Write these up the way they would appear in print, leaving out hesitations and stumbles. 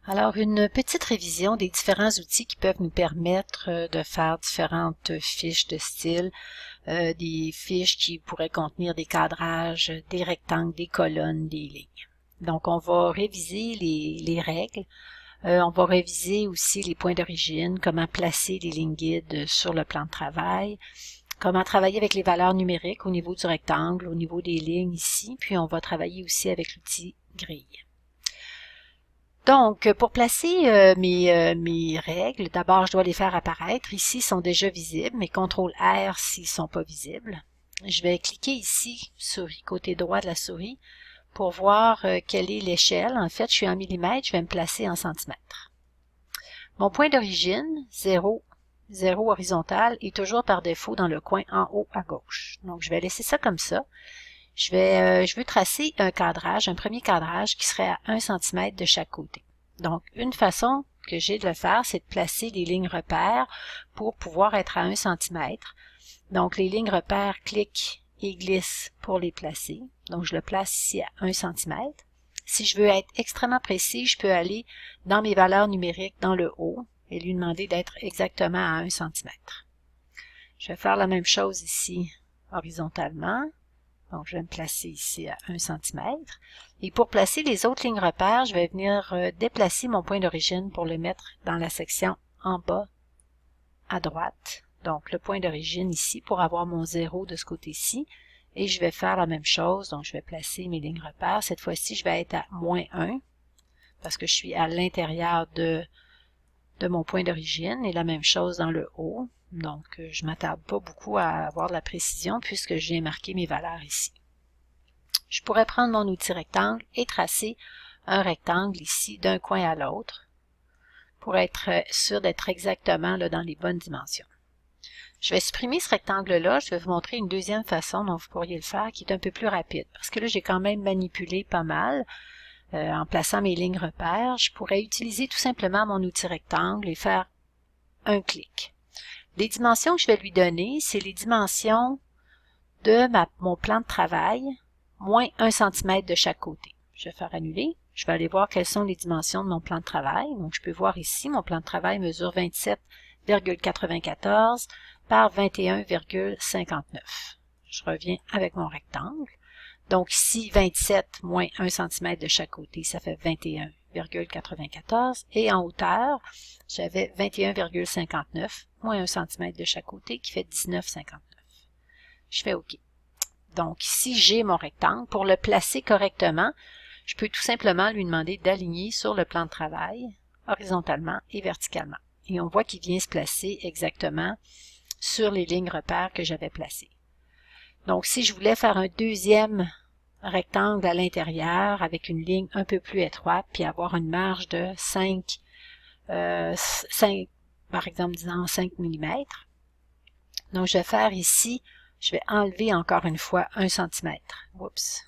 Alors, une petite révision des différents outils qui peuvent nous permettre de faire différentes fiches de style, des fiches qui pourraient contenir des cadrages, des rectangles, des colonnes, des lignes. Donc, on va réviser les règles. On va réviser aussi les points d'origine, comment placer les lignes guides sur le plan de travail, comment travailler avec les valeurs numériques au niveau du rectangle, au niveau des lignes ici, puis on va travailler aussi avec l'outil grille. Donc, pour placer mes règles, d'abord, je dois les faire apparaître. Ici, ils sont déjà visibles, mais CTRL-R s'ils ne sont pas visibles. Je vais cliquer ici, souris, côté droit de la souris, pour voir quelle est l'échelle. En fait, je suis en millimètres, je vais me placer en centimètres. Mon point d'origine, 0 horizontal, est toujours par défaut dans le coin en haut à gauche. Donc, je vais laisser ça comme ça. Je veux tracer un cadrage, un premier cadrage qui serait à 1 cm de chaque côté. Donc, une façon que j'ai de le faire, c'est de placer les lignes repères pour pouvoir être à 1 cm. Donc, les lignes repères, clique et glisse pour les placer. Donc, je le place ici à 1 cm. Si je veux être extrêmement précis, je peux aller dans mes valeurs numériques dans le haut et lui demander d'être exactement à 1 cm. Je vais faire la même chose ici horizontalement. Donc, je vais me placer ici à 1 cm. Et pour placer les autres lignes repères, je vais venir déplacer mon point d'origine pour le mettre dans la section en bas à droite. Donc, le point d'origine ici pour avoir mon 0 de ce côté-ci. Et je vais faire la même chose. Donc, je vais placer mes lignes repères. Cette fois-ci, je vais être à moins 1 parce que je suis à l'intérieur de mon point d'origine. Et la même chose dans le haut. Donc, je ne m'attarde pas beaucoup à avoir de la précision puisque j'ai marqué mes valeurs ici. Je pourrais prendre mon outil rectangle et tracer un rectangle ici d'un coin à l'autre pour être sûr d'être exactement là, dans les bonnes dimensions. Je vais supprimer ce rectangle-là. Je vais vous montrer une deuxième façon dont vous pourriez le faire qui est un peu plus rapide parce que là, j'ai quand même manipulé pas mal en plaçant mes lignes repères. Je pourrais utiliser tout simplement mon outil rectangle et faire un clic. Les dimensions que je vais lui donner, c'est les dimensions de mon plan de travail, moins 1 cm de chaque côté. Je vais faire annuler. Je vais aller voir quelles sont les dimensions de mon plan de travail. Donc, je peux voir ici, mon plan de travail mesure 27,94 par 21,59. Je reviens avec mon rectangle. Donc, ici, 27 moins 1 cm de chaque côté, ça fait 21,94. Et en hauteur, j'avais 21,59 moins 1 cm de chaque côté qui fait 19,59. Je fais OK. Donc ici, j'ai mon rectangle. Pour le placer correctement, je peux tout simplement lui demander d'aligner sur le plan de travail, horizontalement et verticalement. Et on voit qu'il vient se placer exactement sur les lignes repères que j'avais placées. Donc si je voulais faire un deuxième rectangle à l'intérieur avec une ligne un peu plus étroite, puis avoir une marge de 5 par exemple, disons 5 mm. Donc, je vais faire ici, je vais enlever encore une fois 1 cm. Oups.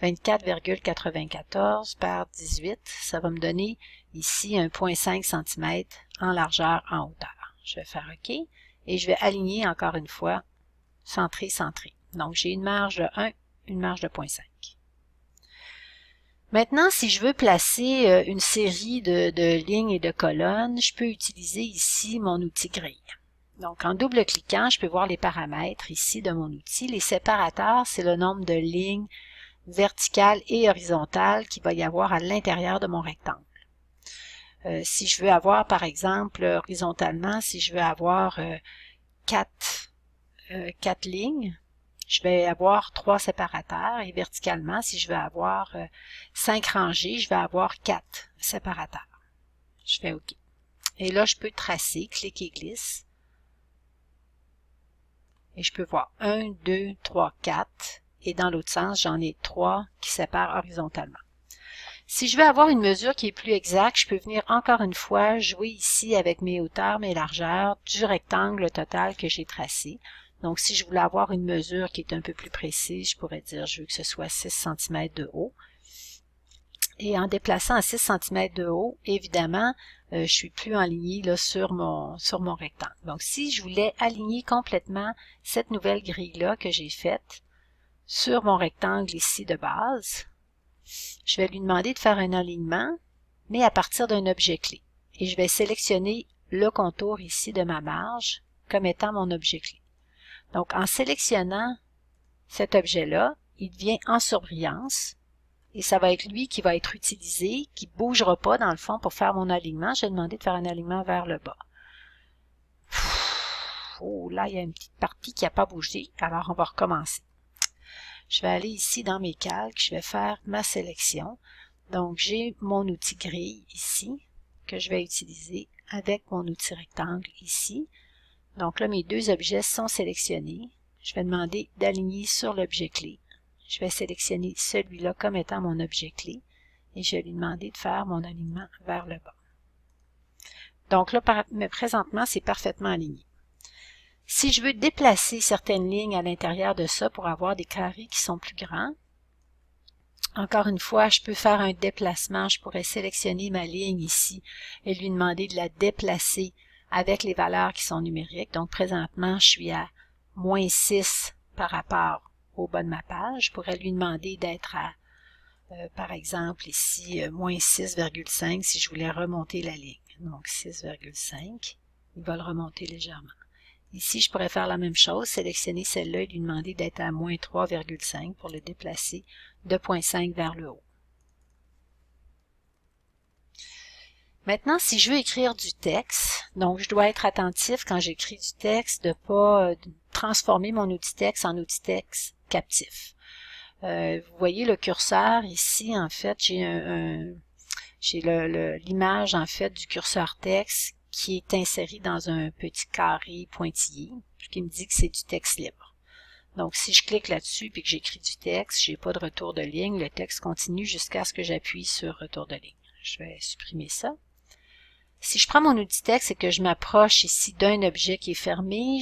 24,94 par 18, ça va me donner ici 1,5 cm en largeur, en hauteur. Je vais faire OK et je vais aligner encore une fois, centré, centré. Donc, j'ai une marge de 1, une marge de 0,5. Maintenant, si je veux placer une série de lignes et de colonnes, je peux utiliser ici mon outil grille. Donc, en double-cliquant, je peux voir les paramètres ici de mon outil. Les séparateurs, c'est le nombre de lignes verticales et horizontales qu'il va y avoir à l'intérieur de mon rectangle. Si je veux avoir, par exemple, horizontalement, si je veux avoir 4 lignes, je vais avoir 3 séparateurs et verticalement, si je veux avoir 5 rangées, je vais avoir 4 séparateurs. Je fais OK. Et là, je peux tracer, clic et glisse. Et je peux voir 1, 2, 3, 4. Et dans l'autre sens, j'en ai 3 qui séparent horizontalement. Si je veux avoir une mesure qui est plus exacte, je peux venir encore une fois jouer ici avec mes hauteurs, mes largeurs du rectangle total que j'ai tracé. Donc, si je voulais avoir une mesure qui est un peu plus précise, je pourrais dire je veux que ce soit 6 cm de haut. Et en déplaçant à 6 cm de haut, évidemment, je suis plus alignée là, sur mon rectangle. Donc, si je voulais aligner complètement cette nouvelle grille-là que j'ai faite sur mon rectangle ici de base, je vais lui demander de faire un alignement, mais à partir d'un objet clé. Et je vais sélectionner le contour ici de ma marge comme étant mon objet clé. Donc, en sélectionnant cet objet-là, il devient en surbrillance et ça va être lui qui va être utilisé, qui ne bougera pas dans le fond pour faire mon alignement. J'ai demandé de faire un alignement vers le bas. Oh, là, il y a une petite partie qui n'a pas bougé, alors on va recommencer. Je vais aller ici dans mes calques, je vais faire ma sélection. Donc, j'ai mon outil grille ici, que je vais utiliser avec mon outil rectangle ici. Donc là, mes deux objets sont sélectionnés. Je vais demander d'aligner sur l'objet clé. Je vais sélectionner celui-là comme étant mon objet clé et je vais lui demander de faire mon alignement vers le bas. Donc là, présentement, c'est parfaitement aligné. Si je veux déplacer certaines lignes à l'intérieur de ça pour avoir des carrés qui sont plus grands, encore une fois, je peux faire un déplacement. Je pourrais sélectionner ma ligne ici et lui demander de la déplacer avec les valeurs qui sont numériques. Donc présentement, je suis à moins 6 par rapport au bas de ma page. Je pourrais lui demander d'être à, par exemple, ici, moins 6,5 si je voulais remonter la ligne. Donc 6,5, il va le remonter légèrement. Ici, je pourrais faire la même chose, sélectionner celle-là et lui demander d'être à moins 3,5 pour le déplacer de 0,5 vers le haut. Maintenant, si je veux écrire du texte, donc je dois être attentif quand j'écris du texte de ne pas transformer mon outil texte en outil texte captif. Vous voyez le curseur ici, en fait, j'ai l'image en fait du curseur texte qui est inséré dans un petit carré pointillé, qui me dit que c'est du texte libre. Donc, si je clique là-dessus et que j'écris du texte, je n'ai pas de retour de ligne, le texte continue jusqu'à ce que j'appuie sur retour de ligne. Je vais supprimer ça. Si je prends mon outil texte et que je m'approche ici d'un objet qui est fermé,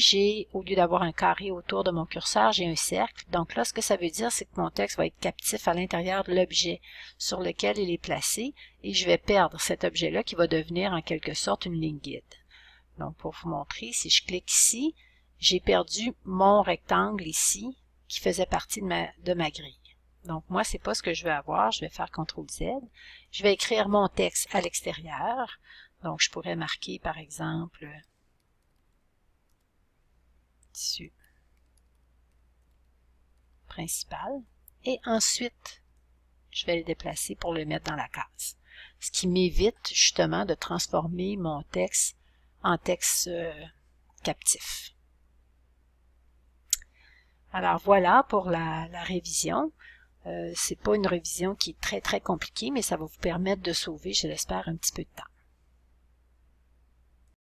au lieu d'avoir un carré autour de mon curseur, j'ai un cercle. Donc là, ce que ça veut dire, c'est que mon texte va être captif à l'intérieur de l'objet sur lequel il est placé et je vais perdre cet objet-là qui va devenir en quelque sorte une ligne guide. Donc pour vous montrer, si je clique ici, j'ai perdu mon rectangle ici qui faisait partie de ma grille. Donc moi, c'est pas ce que je veux avoir. Je vais faire CTRL-Z. Je vais écrire mon texte à l'extérieur. Donc, je pourrais marquer, par exemple, tissu principal. Et ensuite, je vais le déplacer pour le mettre dans la case. Ce qui m'évite justement de transformer mon texte en texte captif. Alors voilà pour la révision. C'est pas une révision qui est très compliquée, mais ça va vous permettre de sauver, je l'espère, un petit peu de temps.